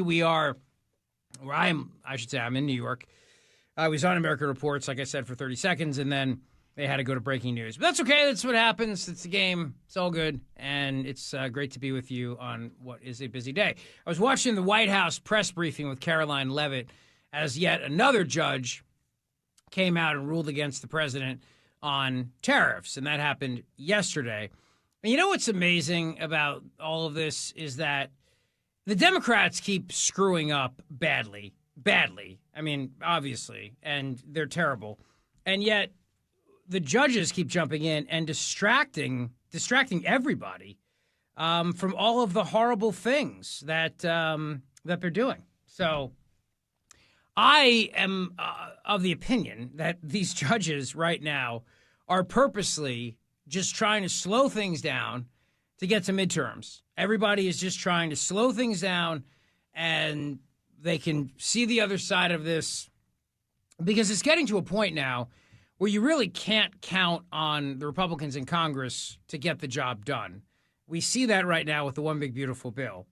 We are, where I should say I'm in New York. I was on American Reports, like I said, for 30 seconds, and then they had to go to breaking news. But that's okay. That's what happens. It's a game. It's all good. And it's great to be with you on what is a busy day. I was watching the White House press briefing with Caroline Leavitt as yet another judge came out and ruled against the president on tariffs, and that happened yesterday. And you know what's amazing about all of this is that the Democrats keep screwing up badly. I mean, obviously, and they're terrible. And yet the judges keep jumping in and distracting everybody from all of the horrible things that they're doing. So I am of the opinion that these judges right now are purposely just trying to slow things down to get to midterms. Everybody is just trying to slow things down, and they can see the other side of this because it's getting to a point now where you really can't count on the Republicans in Congress to get the job done. We see that right now with the One Big Beautiful Bill.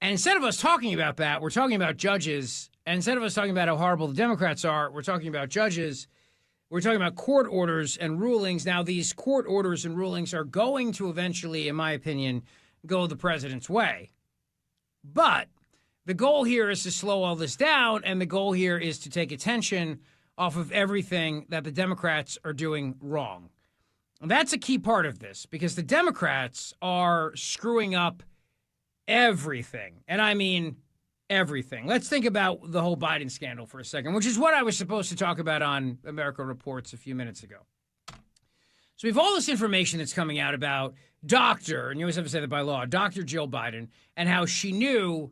And instead of us talking about that, we're talking about judges. And instead of us talking about how horrible the Democrats are, we're talking about judges. We're talking about court orders and rulings. Now, these court orders and rulings are going to eventually, in my opinion, go the president's way. But the goal here is to slow all this down, and the goal here is to take attention off of everything that the Democrats are doing wrong. And that's a key part of this, because the Democrats are screwing up everything. And I mean everything. Let's think about the whole Biden scandal for a second, which is what I was supposed to talk about on American Reports a few minutes ago. So we have all this information that's coming out about Dr., and you always have to say that by law, Dr. Jill Biden, and how she knew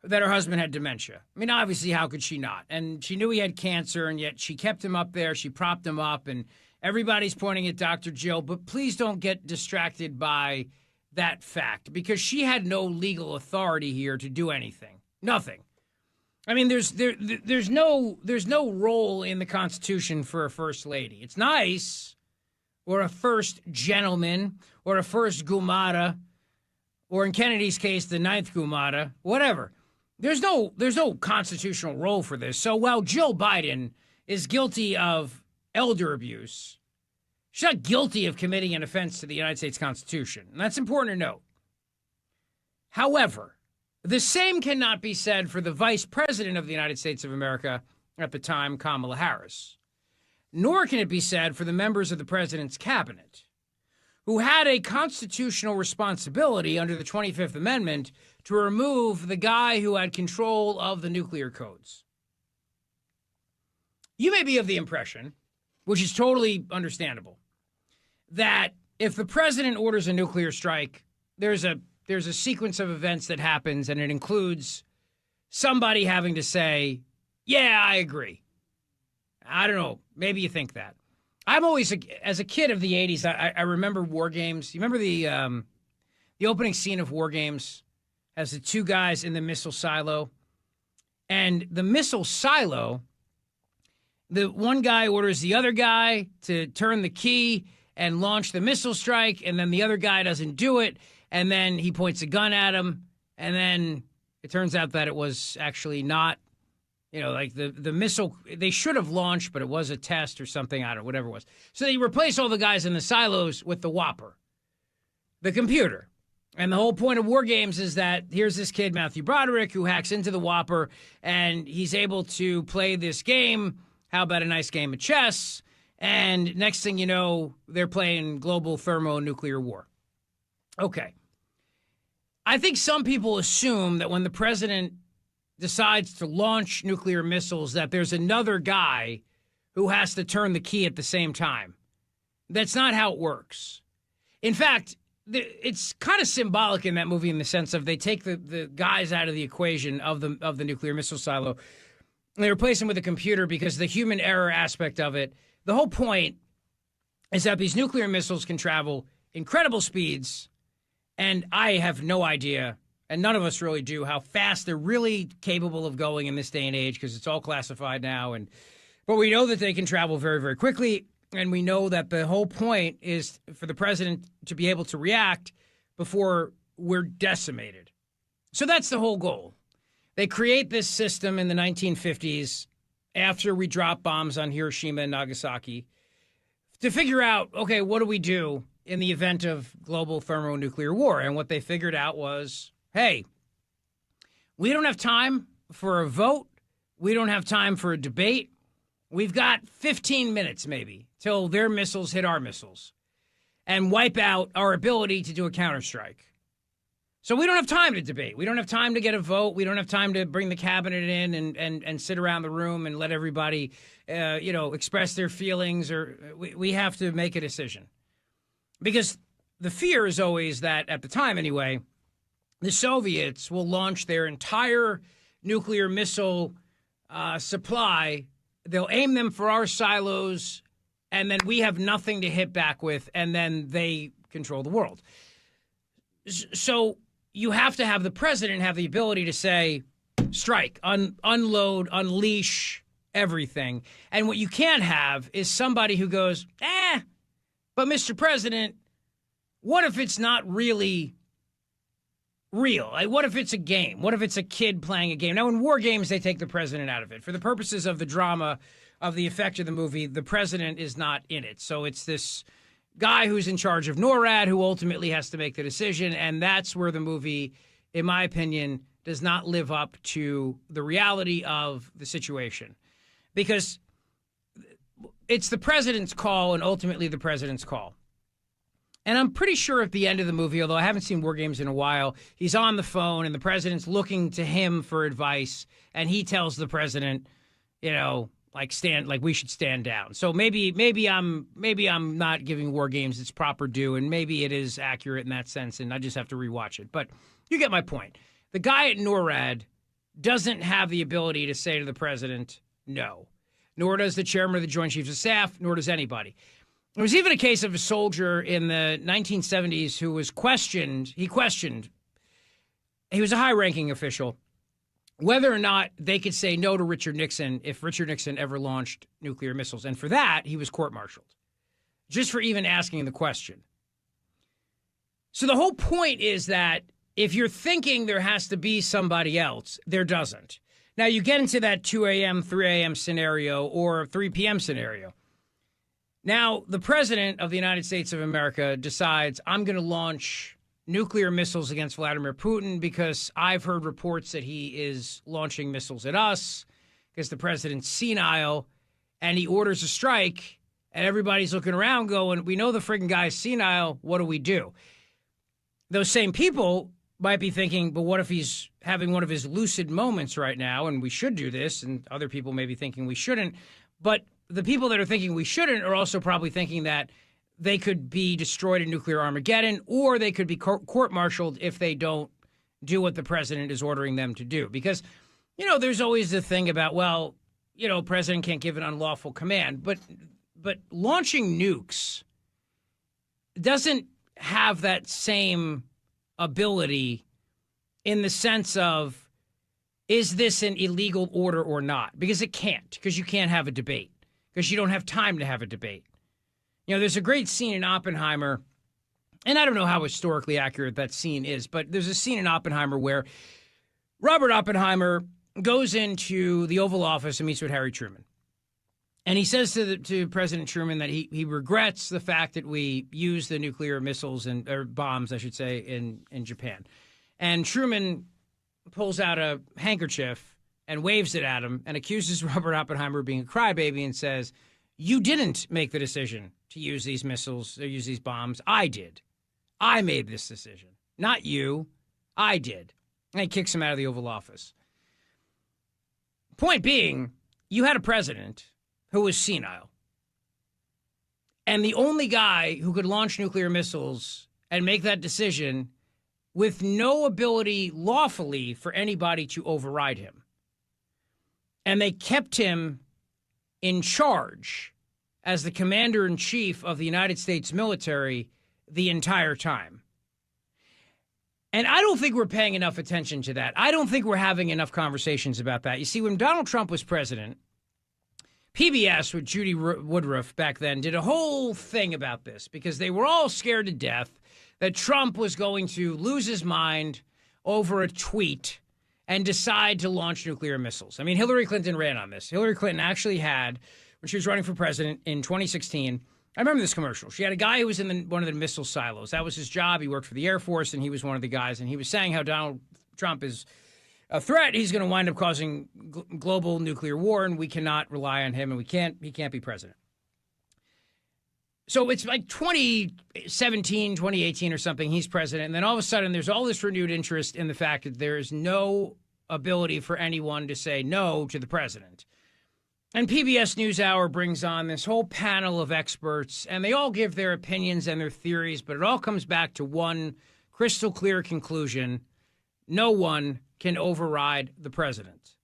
that her husband had dementia. I mean, obviously, how could she not? And she knew he had cancer, and yet she kept him up there. She propped him up, and everybody's pointing at Dr. Jill. But please don't get distracted by that fact, because she had no legal authority here to do anything. Nothing. I mean, there's no role in the Constitution for a first lady. It's nice, or a first gentleman, or a first Gumata, or in Kennedy's case, the ninth Gumata, whatever. There's no constitutional role for this. So while Jill Biden is guilty of elder abuse, she's not guilty of committing an offense to the United States Constitution. And that's important to note. However, the same cannot be said for the Vice President of the United States of America at the time, Kamala Harris. Nor can it be said for the members of the president's cabinet, who had a constitutional responsibility under the 25th Amendment to remove the guy who had control of the nuclear codes. You may be of the impression, which is totally understandable, that if the president orders a nuclear strike, there's a sequence of events that happens, and it includes somebody having to say, yeah, I agree. I don't know. Maybe you think that. I'm always, as a kid of the 80s, I remember War Games. You remember the opening scene of War Games has the two guys in the missile silo. And the missile silo, the one guy orders the other guy to turn the key and launch the missile strike, and then the other guy doesn't do it. And then he points a gun at him, and then it turns out that it was actually not, like the missile, they should have launched, but it was a test or something, I don't know, whatever it was. So they replace all the guys in the silos with the Whopper, the computer. And the whole point of War Games is that here's this kid, Matthew Broderick, who hacks into the Whopper, and he's able to play this game. How about a nice game of chess? And next thing you know, they're playing global thermonuclear war. Okay. I think some people assume that when the president decides to launch nuclear missiles, that there's another guy who has to turn the key at the same time. That's not how it works. In fact, it's kind of symbolic in that movie in the sense of they take the guys out of the equation of the nuclear missile silo, and they replace them with a computer because the human error aspect of it, the whole point is that these nuclear missiles can travel incredible speeds. And I have no idea, and none of us really do, how fast they're really capable of going in this day and age, because it's all classified now. But we know that they can travel very, very quickly, and we know that the whole point is for the president to be able to react before we're decimated. So that's the whole goal. They create this system in the 1950s after we drop bombs on Hiroshima and Nagasaki to figure out, okay, what do we do in the event of global thermonuclear war? And what they figured out was, hey, we don't have time for a vote. We don't have time for a debate. We've got 15 minutes maybe till their missiles hit our missiles and wipe out our ability to do a counterstrike. So we don't have time to debate. We don't have time to get a vote. We don't have time to bring the cabinet in and sit around the room and let everybody, express their feelings. Or we have to make a decision. Because the fear is always that, at the time anyway, the Soviets will launch their entire nuclear missile supply. They'll aim them for our silos, and then we have nothing to hit back with, and then they control the world. So you have to have the president have the ability to say, strike, unload, unleash everything. And what you can't have is somebody who goes, but Mr. President, what if it's not really real? Like, what if it's a game? What if it's a kid playing a game? Now, in war games, they take the president out of it. For the purposes of the drama, of the effect of the movie, the president is not in it. So it's this guy who's in charge of NORAD who ultimately has to make the decision. And that's where the movie, in my opinion, does not live up to the reality of the situation. Because it's the president's call and ultimately the president's call. And I'm pretty sure at the end of the movie, although I haven't seen War Games in a while, he's on the phone and the president's looking to him for advice. And he tells the president, we should stand down. So maybe I'm not giving War Games its proper due, and maybe it is accurate in that sense, and I just have to rewatch it. But you get my point. The guy at NORAD doesn't have the ability to say to the president, no. Nor does the chairman of the Joint Chiefs of Staff, nor does anybody. There was even a case of a soldier in the 1970s who was questioned. He was a high-ranking official, whether or not they could say no to Richard Nixon if Richard Nixon ever launched nuclear missiles. And for that, he was court-martialed, just for even asking the question. So the whole point is that if you're thinking there has to be somebody else, there doesn't. Now, you get into that 2 a.m., 3 a.m. scenario or 3 p.m. scenario. Now, the president of the United States of America decides, I'm going to launch nuclear missiles against Vladimir Putin because I've heard reports that he is launching missiles at us because the president's senile, and he orders a strike, and everybody's looking around going, we know the friggin' guy's senile, what do we do? Those same people might be thinking, but what if he's having one of his lucid moments right now, and we should do this, and other people may be thinking we shouldn't. But the people that are thinking we shouldn't are also probably thinking that they could be destroyed in nuclear Armageddon, or they could be court-martialed if they don't do what the president is ordering them to do. Because, there's always the thing about, president can't give an unlawful command. But launching nukes doesn't have that same ability in the sense of, is this an illegal order or not? Because it can't, because you can't have a debate, because you don't have time to have a debate. There's a great scene in Oppenheimer, and I don't know how historically accurate that scene is, but there's a scene in Oppenheimer where Robert Oppenheimer goes into the Oval Office and meets with Harry Truman. And he says to President Truman that he regrets the fact that we used the nuclear missiles or bombs, I should say, in Japan. And Truman pulls out a handkerchief and waves it at him and accuses Robert Oppenheimer of being a crybaby and says, you didn't make the decision to use these missiles or use these bombs. I did. I made this decision. Not you. I did. And he kicks him out of the Oval Office. Point being, you had a president who was senile. And the only guy who could launch nuclear missiles and make that decision with no ability lawfully for anybody to override him. And they kept him in charge as the commander-in-chief of the United States military the entire time. And I don't think we're paying enough attention to that. I don't think we're having enough conversations about that. You see, when Donald Trump was president, PBS with Judy Woodruff back then did a whole thing about this because they were all scared to death that Trump was going to lose his mind over a tweet and decide to launch nuclear missiles. I mean, Hillary Clinton ran on this. Hillary Clinton actually had, when she was running for president in 2016, I remember this commercial. She had a guy who was in one of the missile silos. That was his job. He worked for the Air Force, and he was one of the guys. And he was saying how Donald Trump is a threat. He's going to wind up causing global nuclear war, and we cannot rely on him, and he can't be president. So it's like 2017, 2018 or something, he's president. And then all of a sudden, there's all this renewed interest in the fact that there is no ability for anyone to say no to the president. And PBS NewsHour brings on this whole panel of experts, and they all give their opinions and their theories, but it all comes back to one crystal clear conclusion. No one can override the president.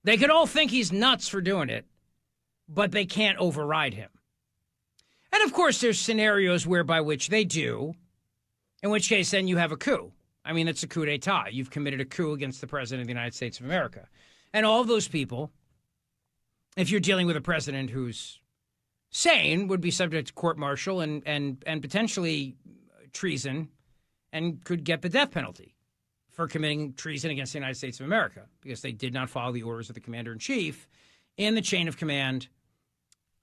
They could all think he's nuts for doing it, but they can't override him. And of course, there's scenarios whereby which they do, in which case then you have a coup. I mean, it's a coup d'etat. You've committed a coup against the president of the United States of America. And all of those people, if you're dealing with a president who's sane, would be subject to court-martial and potentially treason and could get the death penalty for committing treason against the United States of America because they did not follow the orders of the commander-in-chief in the chain of command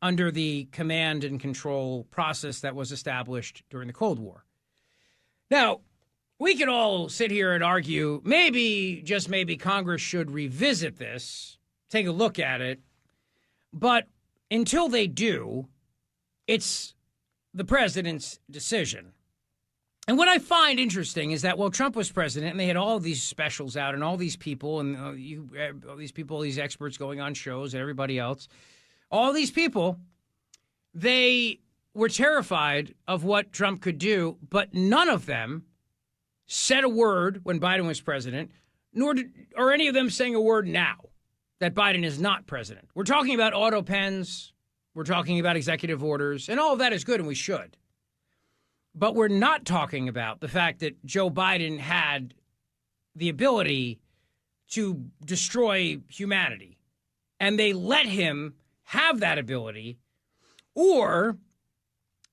under the command and control process that was established during the Cold War. Now, we could all sit here and argue maybe, just maybe, Congress should revisit this, take a look at it. But until they do, it's the president's decision. And what I find interesting is that while Trump was president and they had all of these specials out and all these people and all these experts going on shows and everybody else, all these people, they were terrified of what Trump could do, but none of them said a word when Biden was president, or any of them saying a word now that Biden is not president. We're talking about auto pens. We're talking about executive orders, and all of that is good, and we should. But we're not talking about the fact that Joe Biden had the ability to destroy humanity, and they let him have that ability, or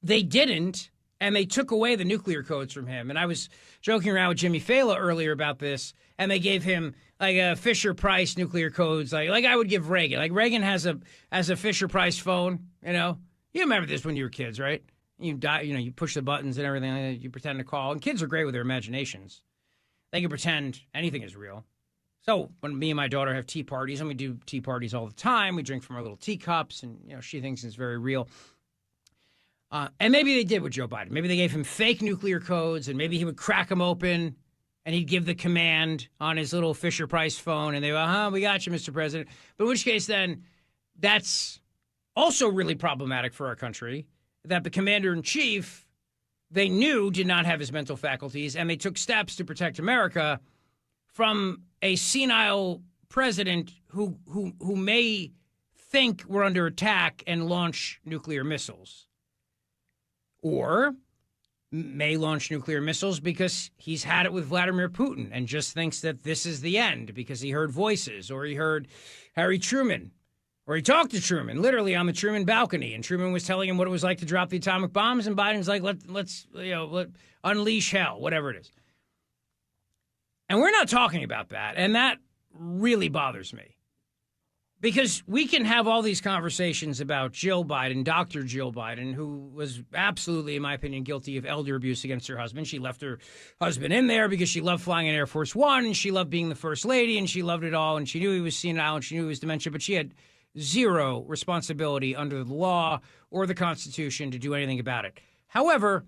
they didn't, and they took away the nuclear codes from him. And I was joking around with Jimmy Fallon earlier about this, and they gave him like a Fisher-Price nuclear codes, like I would give Reagan. Like Reagan has a Fisher-Price phone, you know. You remember this when you were kids, right? You push the buttons and everything. You pretend to call. And kids are great with their imaginations. They can pretend anything is real. So when me and my daughter have tea parties, and we do tea parties all the time, we drink from our little teacups, and she thinks it's very real. And maybe they did with Joe Biden. Maybe they gave him fake nuclear codes, and maybe he would crack them open, and he'd give the command on his little Fisher-Price phone, and they go, we got you, Mr. President. But in which case, then, that's also really problematic for our country, that the commander-in-chief, they knew did not have his mental faculties, and they took steps to protect America from a senile president who may think we're under attack and launch nuclear missiles. Or may launch nuclear missiles because he's had it with Vladimir Putin and just thinks that this is the end because he heard voices, or he heard Harry Truman, or he talked to Truman literally on the Truman balcony, and Truman was telling him what it was like to drop the atomic bombs, and Biden's like, let's unleash hell, whatever it is. And we're not talking about that, and that really bothers me. Because we can have all these conversations about Jill Biden, Dr. Jill Biden, who was absolutely, in my opinion, guilty of elder abuse against her husband. She left her husband in there because she loved flying in Air Force One, and she loved being the first lady, and she loved it all, and she knew he was senile, and she knew he was dementia, but she had zero responsibility under the law or the Constitution to do anything about it. However,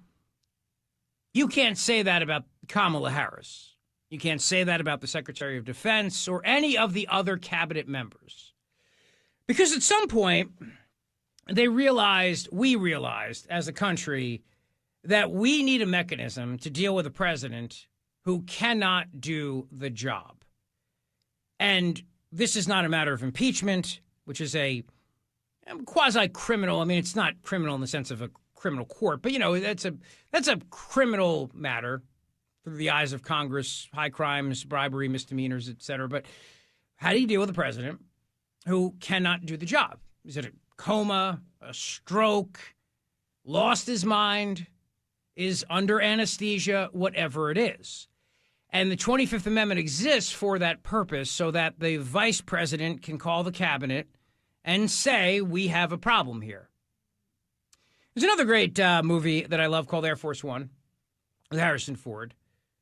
you can't say that about Kamala Harris. You can't say that about the Secretary of Defense or any of the other cabinet members. Because at some point, we realized as a country that we need a mechanism to deal with a president who cannot do the job. And this is not a matter of impeachment, which is a quasi-criminal. I mean, it's not criminal in the sense of a criminal court, but, that's a criminal matter through the eyes of Congress, high crimes, bribery, misdemeanors, et cetera. But how do you deal with a president who cannot do the job? Is it a coma, a stroke, lost his mind, is under anesthesia, whatever it is? And the 25th Amendment exists for that purpose so that the vice president can call the cabinet and say, we have a problem here. There's another great movie that I love called Air Force One with Harrison Ford.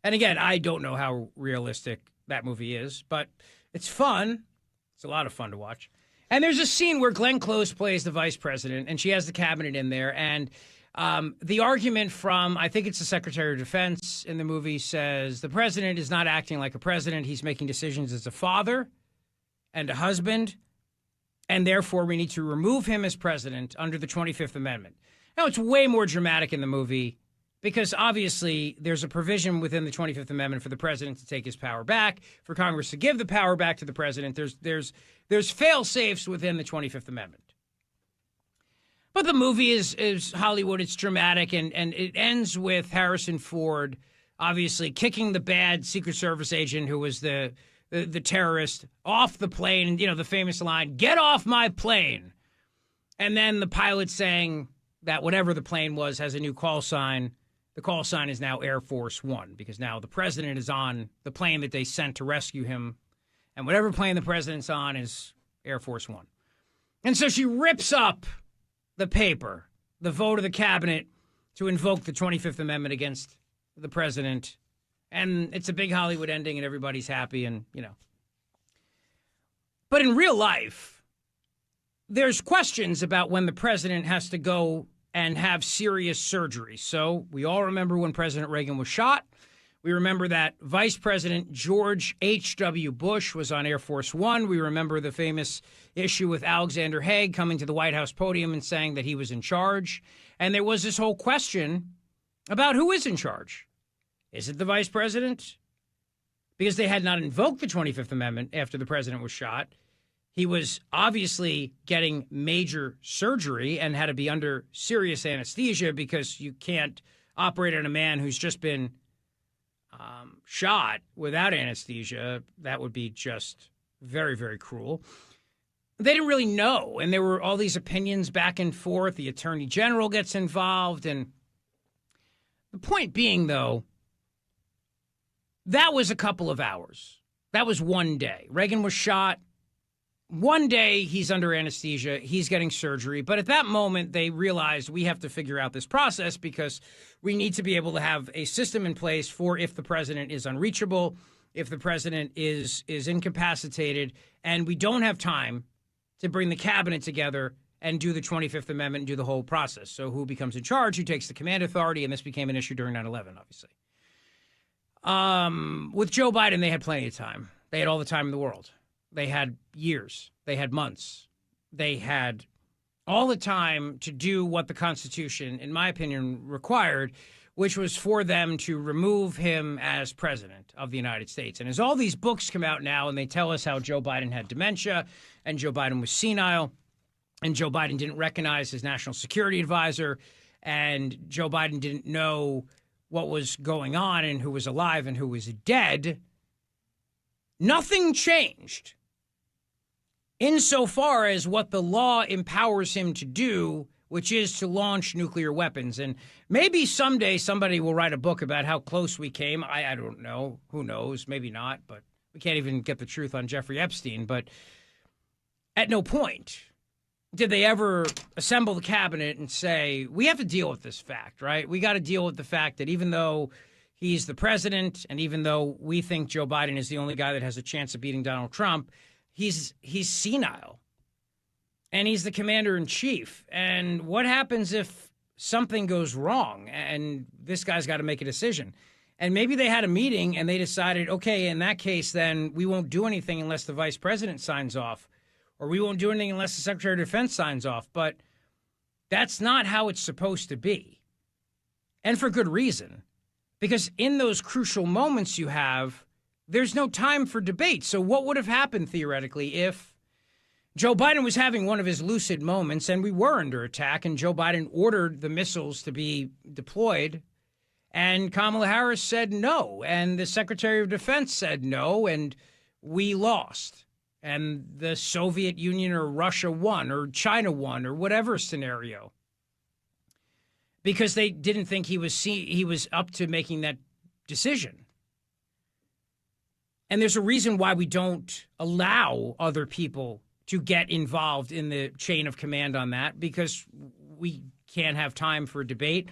And again, I don't know how realistic that movie is, but it's fun. It's a lot of fun to watch. And there's a scene where Glenn Close plays the vice president, and she has the cabinet in there. And the argument from, I think it's the Secretary of Defense in the movie, says the president is not acting like a president. He's making decisions as a father and a husband, and therefore we need to remove him as president under the 25th Amendment. Now, it's way more dramatic in the movie because obviously there's a provision within the 25th Amendment for the president to take his power back, for Congress to give the power back to the president. There's fail-safes within the 25th Amendment. But the movie is Hollywood. It's dramatic, and it ends with Harrison Ford obviously kicking the bad Secret Service agent who was the terrorist off the plane. And, you know, the famous line, "Get off my plane." And then the pilot saying that whatever the plane was has a new call sign. The call sign is now Air Force One because now the president is on the plane that they sent to rescue him. And whatever plane the president's on is Air Force One. And so she rips up the paper, the vote of the cabinet to invoke the 25th Amendment against the president. And it's a big Hollywood ending and everybody's happy and, you know. But in real life, there's questions about when the president has to go and have serious surgery. So we all remember when President Reagan was shot. We remember that Vice President George H.W. Bush was on Air Force One. We remember the famous issue with Alexander Haig coming to the White House podium and saying that he was in charge. And there was this whole question about who is in charge. Is it the vice president? Because they had not invoked the 25th Amendment after the president was shot. He was obviously getting major surgery and had to be under serious anesthesia because you can't operate on a man who's just been shot without anesthesia. That would be just very, very cruel. They didn't really know, and there were all these opinions back and forth. The attorney general gets involved, and the point being, though, that was a couple of hours. That was one day. Reagan was shot. One day he's under anesthesia. He's getting surgery. But at that moment, they realized we have to figure out this process because we need to be able to have a system in place for if the president is unreachable, if the president is incapacitated, and we don't have time to bring the cabinet together and do the 25th Amendment and do the whole process. So who becomes in charge? Who takes the command authority? And this became an issue during 9/11, obviously. With Joe Biden, they had plenty of time. They had all the time in the world. They had years. They had months. They had all the time to do what the Constitution, in my opinion, required, which was for them to remove him as president of the United States. And as all these books come out now and they tell us how Joe Biden had dementia and Joe Biden was senile and Joe Biden didn't recognize his national security advisor and Joe Biden didn't know what was going on and who was alive and who was dead, nothing changed insofar as what the law empowers him to do, which is to launch nuclear weapons. And maybe someday somebody will write a book about how close we came. I don't know. Who knows? Maybe not. But we can't even get the truth on Jeffrey Epstein. But at no point did they ever assemble the cabinet and say, we have to deal with this fact, right? We got to deal with the fact that even though he's the president and even though we think Joe Biden is the only guy that has a chance of beating Donald Trump, he's senile. And he's the commander-in-chief. And what happens if something goes wrong and this guy's got to make a decision? And maybe they had a meeting and they decided, okay, in that case, then we won't do anything unless the vice president signs off, or we won't do anything unless the Secretary of Defense signs off. But that's not how it's supposed to be. And for good reason. Because in those crucial moments you have, there's no time for debate. So what would have happened theoretically if Joe Biden was having one of his lucid moments and we were under attack and Joe Biden ordered the missiles to be deployed and Kamala Harris said no and the Secretary of Defense said no and we lost and the Soviet Union or Russia won or China won or whatever scenario because they didn't think he was up to making that decision. And there's a reason why we don't allow other people to get involved in the chain of command on that, because we can't have time for a debate.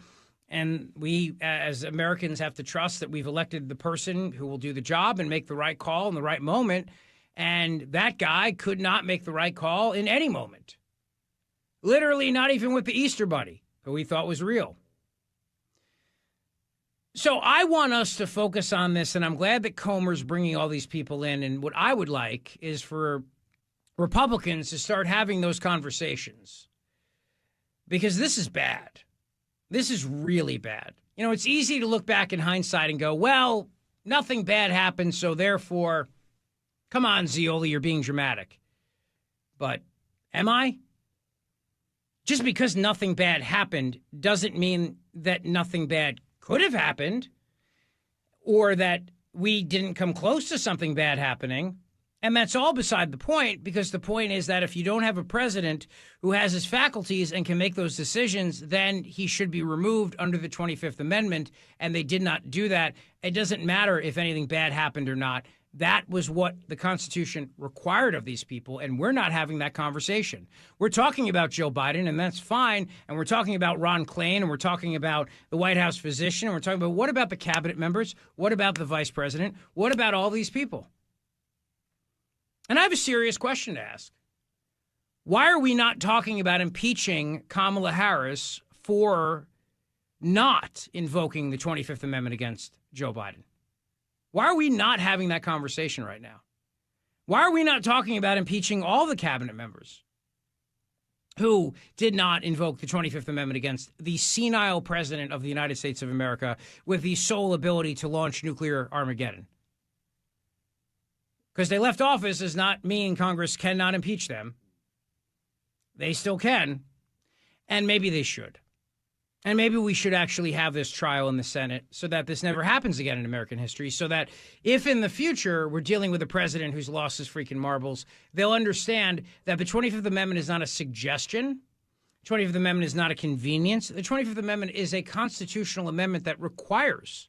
And we, as Americans, have to trust that we've elected the person who will do the job and make the right call in the right moment. And that guy could not make the right call in any moment. Literally, not even with the Easter Bunny, who we thought was real. So I want us to focus on this, and I'm glad that Comer's bringing all these people in. And what I would like is for Republicans to start having those conversations, because this is bad. This is really bad. You know, it's easy to look back in hindsight and go, well, nothing bad happened, so therefore, come on, Zeoli, you're being dramatic. But am I? Just because nothing bad happened doesn't mean that nothing bad could have happened, or that we didn't come close to something bad happening. And that's all beside the point, because the point is that if you don't have a president who has his faculties and can make those decisions, then he should be removed under the 25th Amendment, and they did not do that. It doesn't matter if anything bad happened or not. That was what the Constitution required of these people, and we're not having that conversation. We're talking about Joe Biden, and that's fine, and we're talking about Ron Klain, and we're talking about the White House physician, and we're talking about what about the cabinet members? What about the vice president? What about all these people? And I have a serious question to ask. Why are we not talking about impeaching Kamala Harris for not invoking the 25th Amendment against Joe Biden? Why are we not having that conversation right now? Why are we not talking about impeaching all the cabinet members who did not invoke the 25th Amendment against the senile president of the United States of America with the sole ability to launch nuclear Armageddon? Because they left office does not mean Congress cannot impeach them. They still can, and maybe they should. And maybe we should actually have this trial in the Senate so that this never happens again in American history, so that if in the future we're dealing with a president who's lost his freaking marbles, they'll understand that the 25th Amendment is not a suggestion. The 25th Amendment is not a convenience. The 25th Amendment is a constitutional amendment that requires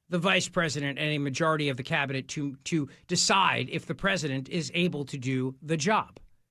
the vice president and a majority of the cabinet to decide if the president is able to do the job.